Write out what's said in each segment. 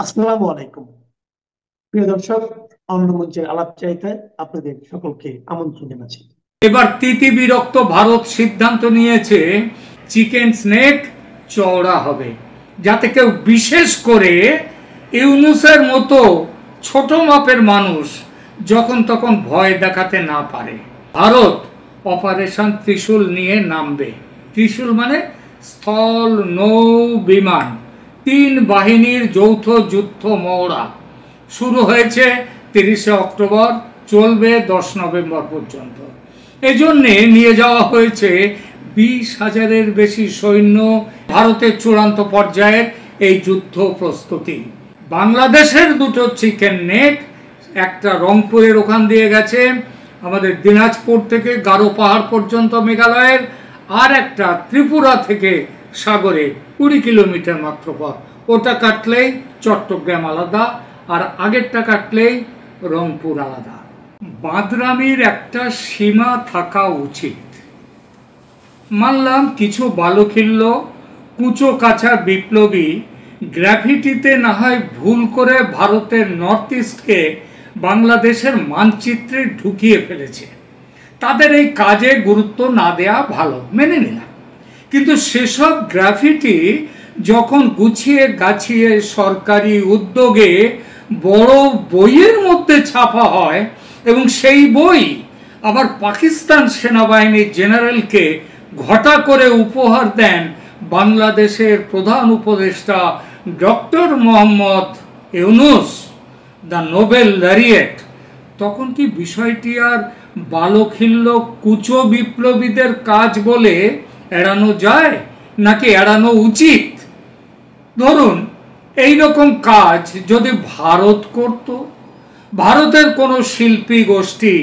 আসসালামু আলাইকুম। প্রিয় দর্শক, অন্য মঞ্চের আলাপ চাইতে আপনাদের সকলকে আমন্ত্রণ জানাচ্ছি। এবার তিতি বিরক্ত ভারত সিদ্ধান্ত নিয়েছে চিকেন স্নেক চওড়া হবে, যাতে কেউ বিশেষ করে ইউনুসের মতো ছোট মাপের মানুষ যখন তখন ভয় দেখাতে না পারে। ভারত অপারেশন ত্রিশূল নিয়ে নামবে। ত্রিশূল মানে স্থল, নৌ, বিমান, তিন বাহিনীর যৌথ যুদ্ধ মহড়া শুরু হয়েছে 30শে অক্টোবর, চলবে 10 নভেম্বর পর্যন্ত। এজন্যে নিয়ে যাওয়া হয়েছে 20,000-এর বেশি সৈন্য। ভারতের চূড়ান্ত পর্যায়ের এই যুদ্ধ প্রস্তুতি। বাংলাদেশের দুটো চিকেন নেক, একটা রংপুরের ওখান দিয়ে গেছে আমাদের দিনাজপুর থেকে গারো পাহাড় পর্যন্ত মেঘালয়ের, আর একটা ত্রিপুরা থেকে সাগরে 20 কিলোমিটার মাত্র পথ। ওটা কাটলেই চট্টগ্রাম আলাদা, আর আগেরটা কাটলেই রংপুর আলাদা। বাঁদরামির একটা সীমা থাকা উচিত। মানলাম কিছু বালুখিল্য কুচো কাছা বিপ্লবী গ্রাফিটিতে না হয় ভুল করে ভারতের নর্থ ইস্টকে বাংলাদেশের মানচিত্রে ঢুকিয়ে ফেলেছে। তাদের এই কাজে গুরুত্ব না দেয়া ভালো, মেনে নিলাম। কিন্তু সেসব গ্রাফিটি যখন গুছিয়ে গাছিয়ে সরকারি উদ্যোগে বড় বইয়ের মধ্যে ছাপা হয়, এবং সেই বই আবার পাকিস্তান সেনাবাহিনীর জেনারেলকে ঘটা করে উপহার দেন বাংলাদেশের প্রধান উপদেষ্টা doctor Mohammad Yunus, the Nobel laureate, তখন কি বিষয়টি আর বালখিল্য কুচো বিপ্লবীদের কাজ বলে এড়ানো যায়, নাকি এড়ানো উচিত? ধরুন এই রকম কাজ যদি ভারত করত, ভারতের কোনো শিল্পী গোষ্ঠী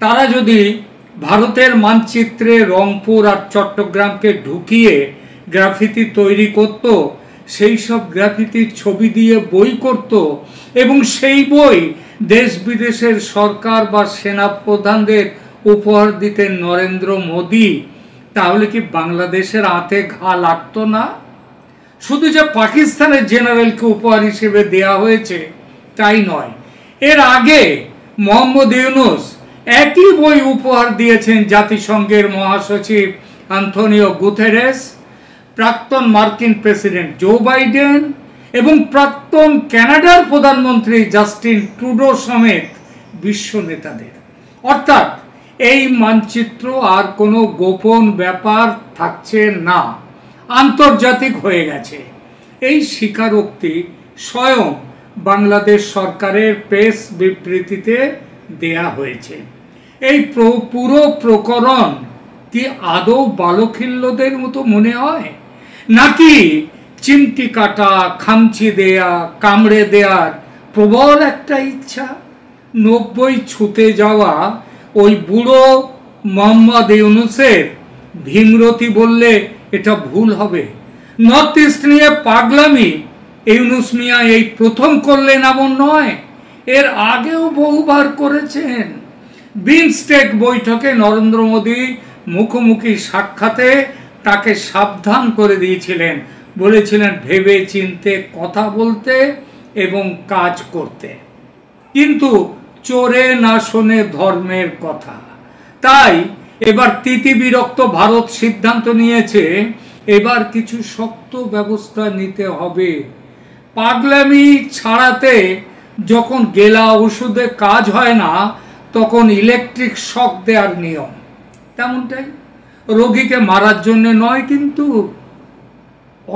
তারা যদি ভারতের মানচিত্রে রংপুর আর চট্টগ্রামকে ঢুকিয়ে গ্রাফিতি তৈরি করত, সেই সব গ্রাফিতির ছবি দিয়ে বই করত, এবং সেই বই দেশ বিদেশের সরকার বা সেনা প্রধানদের উপহার দিতেন নরেন্দ্র মোদী, তাহলে কি বাংলাদেশের হাতে ঘা লাগতো না? শুধু যে পাকিস্তানের জেনারেলকে উপহার হিসেবে দেয়া হয়েছে তাই নয়, এর আগে মোহাম্মদ ইউনুস একই বই উপহার দিয়েছেন জাতিসংঘের মহাসচিব আন্তোনিও গুতেরেস, প্রাক্তন মার্কিন প্রেসিডেন্ট জো বাইডেন এবং প্রাক্তন কানাডার প্রধানমন্ত্রী জাস্টিন ট্রুডো সমেত বিশ্ব নেতাদের। অর্থাৎ এই মানচিত্র আর কোনো গোপন ব্যাপার থাকছে না, আন্তর্জাতিক হয়ে গেছে। এই স্বীকারোক্তি স্বয়ং বাংলাদেশ সরকারের প্রেস বিবৃতিতে দেয়া হয়েছে। এই পুরো প্রকরণ কি আদৌ বালখিল্যদের মতো মনে হয়, নাকি চিমটি কাটা, খামচি দেয়া, কামড়ে দেয়ার প্রবল একটা ইচ্ছা? 90 ছুতে যাওয়া ওই বুড়ো মোহাম্মদ ইউনুসের ভীমরতি বললে এটা ভুল হবে। নর্থ ইস্ট নিয়ে পাগলামি ইউনুস মিয়া এই প্রথম করলেন এমন নয়, এর আগেও বহুবার করেছেন। বিমস্টেক বৈঠকে নরেন্দ্র মোদী মুখোমুখি সাক্ষাতে তাকে সাবধান করে দিয়েছিলেন, বলেছিলেন ভেবে চিনতে কথা বলতে এবং কাজ করতে। কিন্তু চোরে না শোনে ধর্মের কথা। তাই এবার তিতি বিরক্ত ভারত সিদ্ধান্ত নিয়েছে এবার কিছু শক্ত ব্যবস্থা নিতে হবে। পাগলামি ছাড়াতে যখন গেলা ওষুধে কাজ হয় না, তখন ইলেকট্রিক শক দেওয়ার নিয়ম তেমনটাই। রোগীকে মারার জন্য নয়, কিন্তু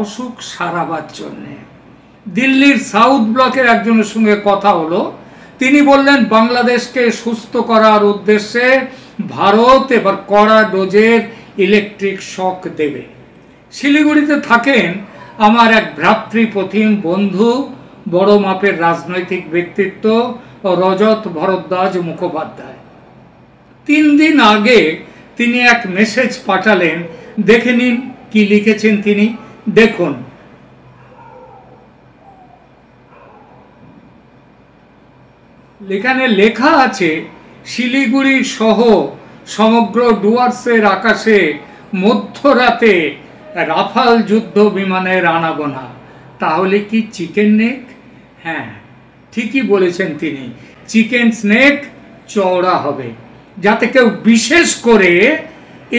অসুখ সারাবার জন্যে। দিল্লির সাউথ ব্লকের একজনের সঙ্গে কথা হলো, তিনি বললেন বাংলাদেশকে সুস্থ করার উদ্দেশ্যে ভারত এবার কড়া ডোজের ইলেকট্রিক শক দেবে। শিলিগুড়িতে থাকেন আমার এক ভ্রাতৃপ্রতিম বন্ধু, বড় মাপের রাজনৈতিক ব্যক্তিত্ব রজত ভরদ্বাজ মুখোপাধ্যায়। 3 দিন আগে তিনি এক মেসেজ পাঠালেন, দেখে নিন কি লিখেছেন তিনি। দেখুন, এখানে লেখা আছে, শিলিগুড়ি সহ সমগ্র ডুয়ার্সের আকাশে মধ্যরাতে রাফাল যুদ্ধ বিমানের আনাগোনা। তাহলে কি চিকেন নেক? হ্যাঁ, ঠিকই বলেছেন তিনি। চিকেন স্নেক চওড়া হবে, যাতে কেউ বিশেষ করে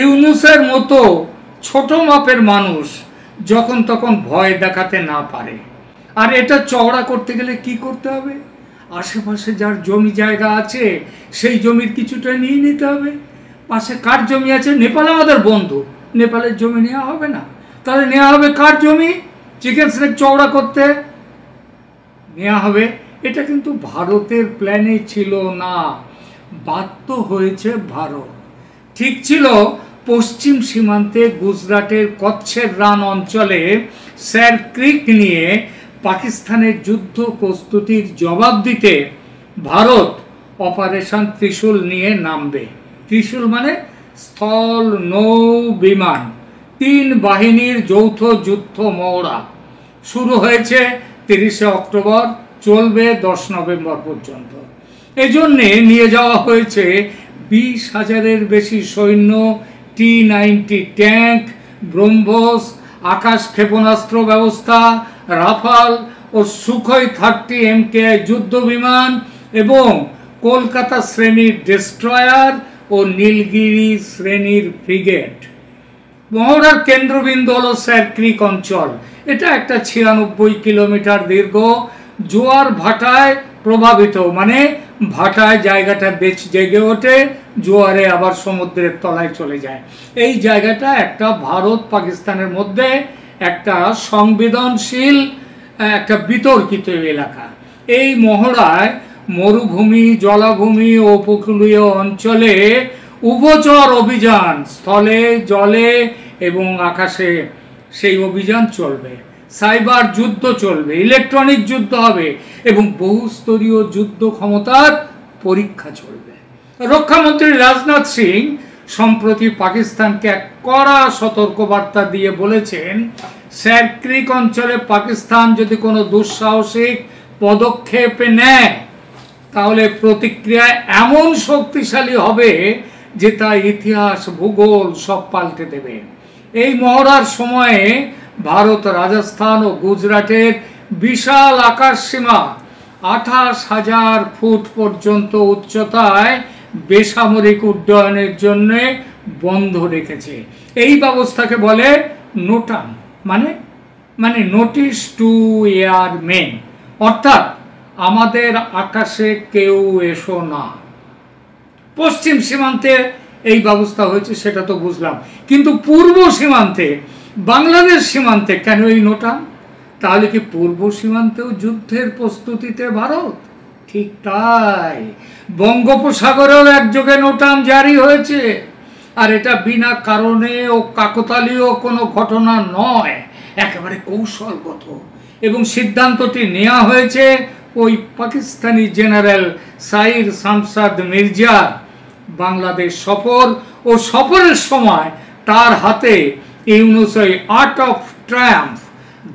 ইউনূসের মতো ছোট মাপের মানুষ যখন তখন ভয় দেখাতে না পারে। আর এটা চওড়া করতে গেলে কি করতে হবে? আশেপাশে যার জমি জায়গা আছে সেই জমির কিছুটা নিয়ে নিতে হবে। পাশে কার জমি আছে? নেপাল আমাদের বন্ধু, নেপালের জমি নেওয়া হবে না? তাহলে নেওয়া হবে কার জমি? চিকেন স্নেক চওড়া করতে নেওয়া হবে। এটা কিন্তু ভারতের প্ল্যানে ছিল না, বাধ্য হয়েছে ভারত। ঠিক ছিল পশ্চিম সীমান্তে গুজরাটের কচ্ছের রান অঞ্চলে স্যার ক্রিক নিয়ে পাকিস্তানের যুদ্ধ প্রস্তুতির জবাব দিতে ভারত অপারেশন ত্রিশূল নিয়ে নামবে। ত্রিশূল মানে স্থল, নৌ, বিমান, 3 বাহিনীর যৌথ যুদ্ধ মহড়া শুরু হয়েছে 30শে অক্টোবর, চলবে 10 নভেম্বর পর্যন্ত। এজন্যে নিয়ে যাওয়া হয়েছে 20,000-এর বেশি সৈন্য, T-90 ট্যাঙ্ক, ব্রহ্মোস, আকাশ ক্ষেপণাস্ত্র ব্যবস্থা, রাফাল ও সুখোই 30 MKI যুদ্ধ বিমান এবং কলকাতা শ্রেণীর ডেস্ট্রয়ার ও নীলগিরি শ্রেণীর ফ্রিগেট। মহড়ার কেন্দ্রবিন্দু হল স্যার ক্রিক অঞ্চল। এটা একটা 96 কিলোমিটার দীর্ঘ, জোয়ার ভাটায় প্রভাবিত, মানে ভাটায় জায়গাটা বেশ জেগে ওঠে, জোয়ারে আবার সমুদ্রের তলায় চলে যায়। এই জায়গাটা একটা ভারত পাকিস্তানের মধ্যে একটা সংবেদনশীল, একটা বিতর্কিত এলাকা। এই মহড়ায় মরুভূমি, জলাভূমি ও উপকূলীয় অঞ্চলে উভচর অভিযান, স্থলে, জলে এবং আকাশে সেই অভিযান চলবে। সাইবার যুদ্ধ চলবে, ইলেকট্রনিক যুদ্ধ হবে এবং বহুস্তরীয় যুদ্ধ ক্ষমতার পরীক্ষা চলবে। রক্ষামন্ত্রী রাজনাথ সিং সম্প্রতি পাকিস্তানকে এক কড়া সতর্কবার্তা দিয়ে বলেছেন, স্যার ক্রিক অঞ্চলে পাকিস্তান যদি কোনো দুঃসাহসিক পদক্ষেপ নেয় তাহলে প্রতিক্রিয়া এমন শক্তিশালী হবে যে তা ইতিহাস, ভূগোল সব পাল্টে দেবে। এই মহড়ার সময়ে ভারত রাজস্থান ও গুজরাটের বিশাল আকাশসীমা 28,000 ফুট পর্যন্ত উচ্চতায় বেসামরিক উড্ডয়নের জন্য বন্ধ রেখেছে। এই ব্যবস্থাকে বলে নোটাম, মানে নোটিশ টু এয়ার মেন, অর্থাৎ আমাদের আকাশে কেউ এসো না। পশ্চিম সীমান্তে এই ব্যবস্থা হয়েছে সেটা তো বুঝলাম, কিন্তু পূর্ব সীমান্তে, বাংলাদেশ সীমান্তে কেন এই নোটাম? তাহলে কি পূর্ব সীমান্তেও যুদ্ধের প্রস্তুতিতে ভারত? ঠিক তাই, বঙ্গোপসাগরেও একযোগে নোটাম জারি হয়েছে। আর এটা বিনা কারণে ও কাকতালীয় কোনো ঘটনা নয়, একেবারে কৌশলগত। এবং সিদ্ধান্তটি নেওয়া হয়েছে ওই পাকিস্তানি জেনারেল সাইর শামসাদ মির্জার বাংলাদেশ সফর ও সফরের সময় তার হাতে Yunus art of Triumf,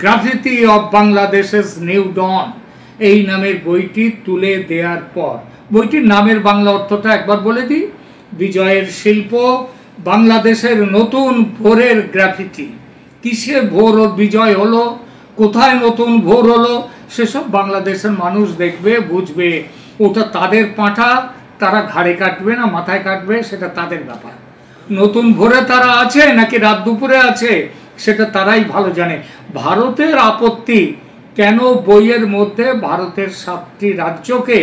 graffiti of বাংলাদেশের নিউ ডন এই নামের বইটি তুলে দেওয়ার পর। বইটির নামের বাংলা অর্থটা একবার বলে দিই, বিজয়ের শিল্প, বাংলাদেশের নতুন ভোরের গ্রাফিতি। কিসে ভোর ও বিজয় হলো, কোথায় নতুন ভোর হলো, সেসব বাংলাদেশের মানুষ দেখবে, বুঝবে। ওটা তাদের পাঁঠা, তারা ঘাড়ে কাটবে না মাথায় কাটবে সেটা তাদের ব্যাপার। নতুন ভোরে তারা আছে নাকি রাত দুপুরে আছে সেটা তারাই ভালো জানে। ভারতের আপত্তি কেন বইয়ের মধ্যে ভারতের 7টি রাজ্যকে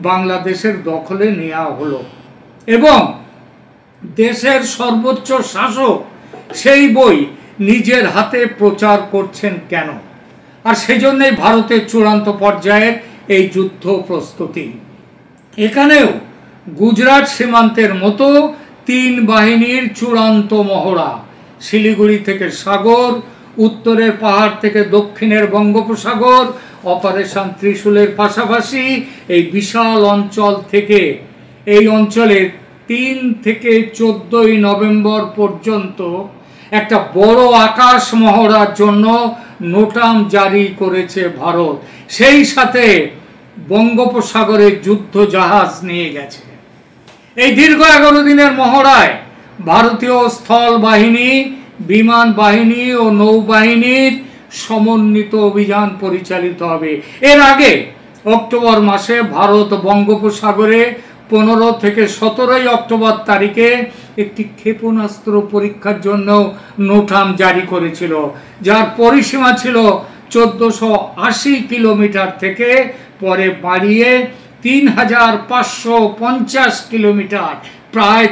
বাংলাদেশের দখলে নেওয়া হলো এবং দেশের সর্বোচ্চ শাসক সেই বই নিজের হাতে প্রচার করছেন কেন? আর সেজন্যই ভারতের চূড়ান্ত পর্যায়ের এই যুদ্ধ প্রস্তুতি। এখানেও গুজরাট সীমান্তের মতো 3 বাহিনীর চূড়ান্ত মহড়া, শিলিগুড়ি থেকে সাগর, উত্তরের পাহাড় থেকে দক্ষিণের বঙ্গোপসাগর, অপারেশন ত্রিশূলের পাশাপাশি এই বিশাল অঞ্চল থেকে, এই অঞ্চলের 3 থেকে 14 নভেম্বর পর্যন্ত একটা বড় আকাশ মহড়ার জন্য নোটাম জারি করেছে ভারত। সেই সাথে বঙ্গোপসাগরের যুদ্ধ জাহাজ নিয়ে গেছে। এই দীর্ঘ 11 দিনের মহড়ায় ভারতীয় স্থল বাহিনী, বিমান বাহিনী ও নৌবাহিনীর সমন্বিত অভিযান পরিচালিত হবে। এর আগে অক্টোবর মাসে ভারত বঙ্গোপসাগরে 15 থেকে 17 অক্টোবর তারিখে একটি ক্ষেপণাস্ত্র পরীক্ষার জন্য নোটাম জারি করেছিল, যার পরিসীমা ছিল 1480 কিলোমিটার থেকে পরে বাড়িয়ে 3550 কিলোমিটার, প্রায়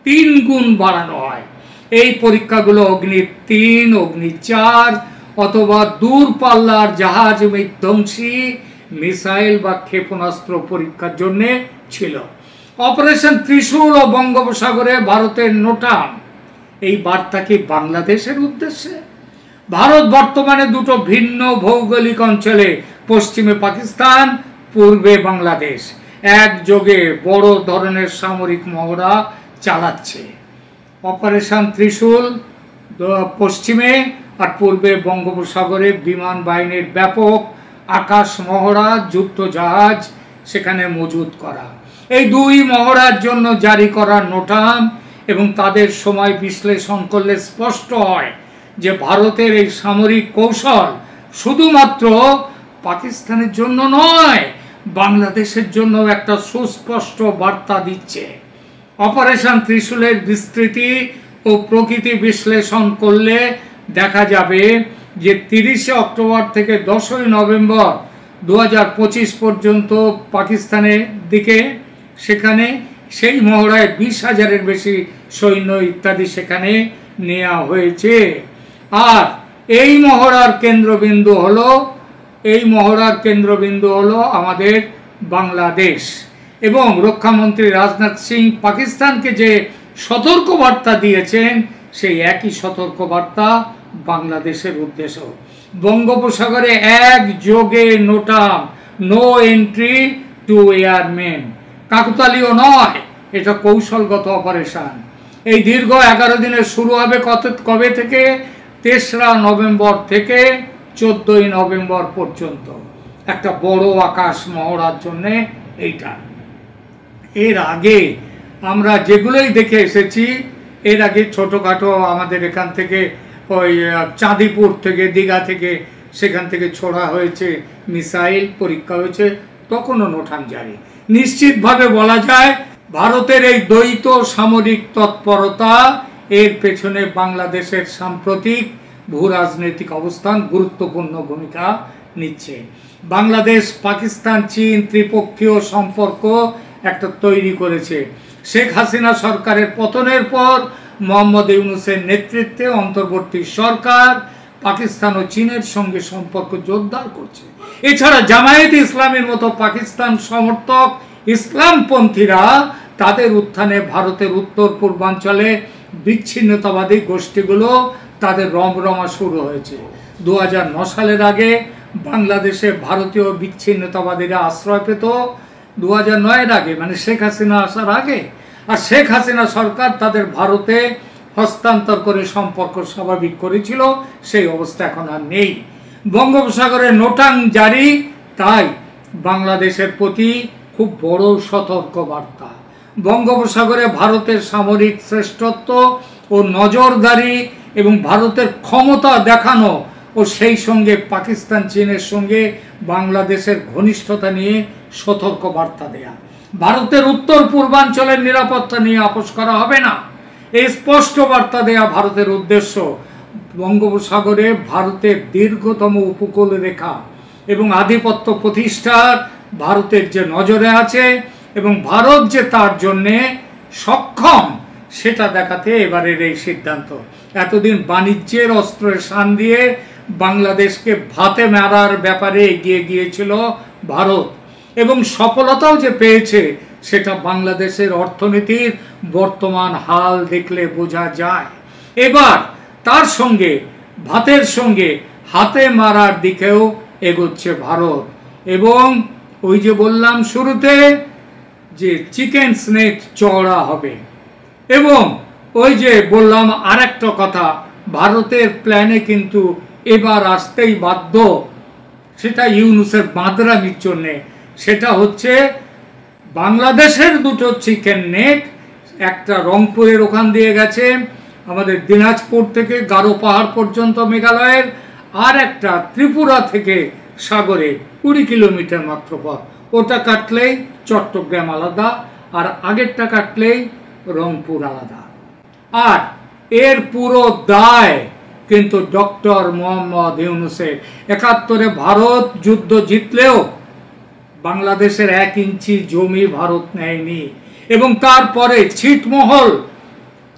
3 গুণ বাড়ানো হয়। এই পরীক্ষাগুলো অগ্নি 3, অগ্নি 4 অথবা দূরপাল্লার জাহাজ বিধ্বংসী মিসাইল বা ক্ষেপণাস্ত্র পরীক্ষার জন্য ছিল। অপারেশন ত্রিশূল ও বঙ্গোপসাগরে ভারতের নোটাম, এই বার্তা কি বাংলাদেশের উদ্দেশ্যে? ভারত বর্তমানে দুটো ভিন্ন ভৌগোলিক অঞ্চলে, পশ্চিমে পাকিস্তান, পূর্বে বাংলাদেশ, একযোগে বড় ধরনের সামরিক মহড়া চালাচ্ছে। অপারেশন ত্রিশূল পশ্চিমে আর পূর্বে বঙ্গোপসাগরে বিমান বাহিনীর ব্যাপক আকাশ মহড়া, যুদ্ধ জাহাজ সেখানে মজুত করা। এই দুই মহড়ার জন্য জারি করা নোটাম এবং তাদের সময় বিশ্লেষণ করলে স্পষ্ট হয় যে ভারতের এই সামরিক কৌশল শুধুমাত্র পাকিস্তানের জন্য নয়, বাংলাদেশের জন্য একটা সুস্পষ্ট বার্তা দিচ্ছে। অপারেশন ত্রিশূলের বিস্তৃতি ও প্রকৃতি বিশ্লেষণ করলে দেখা যাবে যে 30 অক্টোবর থেকে 10 নভেম্বর 2025 পর্যন্ত পাকিস্তানের দিকে সেখানে সেই মহড়ায় 20,000-এর বেশি সৈন্য ইত্যাদি সেখানে নেওয়া হয়েছে। আর এই মহড়ার কেন্দ্রবিন্দু হলো আমাদের বাংলাদেশ। এবং রক্ষামন্ত্রী রাজনাথ সিং পাকিস্তানকে যে সতর্কবার্তা দিয়েছেন, সেই একই সতর্কবার্তা বাংলাদেশের উদ্দেশ্য। বঙ্গোপসাগরে একযোগে নোটাম, নো এন্ট্রি টু এয়ারমেন, কাকতালীয় নয়, এটা কৌশলগত অপারেশন। এই দীর্ঘ 11 দিনের শুরু হবে কবে থেকে? 3রা নভেম্বর থেকে 14ই নভেম্বর পর্যন্ত একটা বড় আকাশ মহড়ার জন্য এইটা। এর আগে আমরা যেগুলোই দেখে এসেছি, এর আগে ছোটোখাটো আমাদের এখান থেকে ওই চাঁদিপুর থেকে, দীঘা থেকে, সেখান থেকে ছোড়া হয়েছে মিসাইল, পরীক্ষা হয়েছে, তখনও নোটাম জারি। নিশ্চিতভাবে বলা যায় ভারতের এই দ্বৈত সামরিক তৎপরতা, এর পেছনে বাংলাদেশের সাম্প্রতিক ভূ রাজনৈতিক অবস্থান গুরুত্বপূর্ণ ভূমিকা নিচ্ছে। বাংলাদেশ, পাকিস্তান, চীন ত্রিপক্ষীয় সম্পর্ক একটা তৈরি করেছে। শেখ হাসিনা সরকারের পতনের পর মোহাম্মদ ইউনূসের নেতৃত্বে অন্তর্বর্তী সরকার পাকিস্তান ও চীনের সঙ্গে সম্পর্ক জোরদার করছে। এছাড়া জামায়াতে ইসলামের মতো পাকিস্তান সমর্থক ইসলামপন্থীরা, তাদের উত্থানে ভারতের উত্তর পূর্বাঞ্চলে বিচ্ছিন্নতাবাদী গোষ্ঠীগুলো তাদের রমরমা শুরু হয়েছে। 2009 সালের আগে বাংলাদেশে ভারতীয় বিচ্ছিন্নতাবাদীরা আশ্রয় পেত 2009-এর আগে, মানে শেখ হাসিনা আসার আগে। আর শেখ হাসিনা সরকার তাদের ভারতে হস্তান্তর করে সম্পর্ক স্বাভাবিক করেছিল, সেই অবস্থা এখন আর নেই। বঙ্গোপসাগরে নোটাম জারি, তাই বাংলাদেশের প্রতি খুব বড় সতর্ক বার্তা। বঙ্গোপসাগরে ভারতের সামরিক শ্রেষ্ঠত্ব ও নজরদারি এবং ভারতের ক্ষমতা দেখানো ও সেই সঙ্গে পাকিস্তান চীনের সঙ্গে বাংলাদেশের ঘনিষ্ঠতা নিয়ে সতর্ক বার্তা দেয়া। ভারতের উত্তর পূর্বাঞ্চলের নিরাপত্তা নিয়ে আপোষ করা হবে না, এই স্পষ্ট বার্তা দেয়া ভারতের উদ্দেশ্য। বঙ্গোপসাগরে ভারতের দীর্ঘতম উপকূল রেখা এবং আধিপত্য প্রতিষ্ঠার ভারতের যে নজরে আছে এবং ভারত যে তার জন্যে সক্ষম, সেটা দেখাতে এবারের এই সিদ্ধান্ত। এতদিন বাণিজ্যের অস্ত্রের শান দিয়ে বাংলাদেশকে ভাতে মারার ব্যাপারে এগিয়ে গিয়েছিল ভারত, এবং সফলতাও যে পেয়েছে সেটা বাংলাদেশের অর্থনীতির বর্তমান হাল দেখলে বোঝা যায়। এবার তার সঙ্গে ভাতের সঙ্গে হাতে মারার দিকেও এগোচ্ছে ভারত। এবং ওই যে বললাম শুরুতে যে চিকেন স্নেক চওড়া হবে, এবং ওই যে বললাম আরেকটা কথা, ভারতের প্ল্যানে কিন্তু এবার আসতেই বাধ্য, সেটা ইউনূসের বাঁদরামির জন্যে। সেটা হচ্ছে বাংলাদেশের দুটো চিকেন নেক, একটা রংপুরের ওখান দিয়ে গেছে, আমাদের দিনাজপুর থেকে গারো পাহাড় পর্যন্ত মেঘালয়ের, আর একটা ত্রিপুরা থেকে সাগরে 20 কিলোমিটার মাত্র পথ। ওটা কাটলেই চট্টগ্রাম আলাদা, আর আগেরটা কাটলেই রংপুর আলাদা। আর এর পুরো দায় কিন্তু ডক্টর মোহাম্মদ ইউনূসের। 71-এ ভারত যুদ্ধ জিতলেও বাংলাদেশের 1 ইঞ্চি জমি ভারত নেয়নি, এবং তারপরে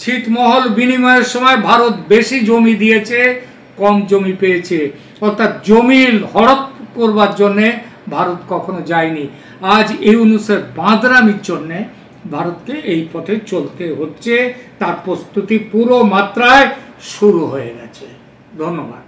ছিটমহল বিনিময়ের সময় ভারত বেশি জমি দিয়েছে, কম জমি পেয়েছে। অর্থাৎ জমি হড়প করবার জন্যে ভারত কখনো যায়নি। আজ ইউনূসের বাঁদরামির জন্যে ভারতকে এই পথে চলতে হচ্ছে। তার প্রস্তুতি পুরো মাত্রায় শুরু হয়ে গেছে। ধন্যবাদ।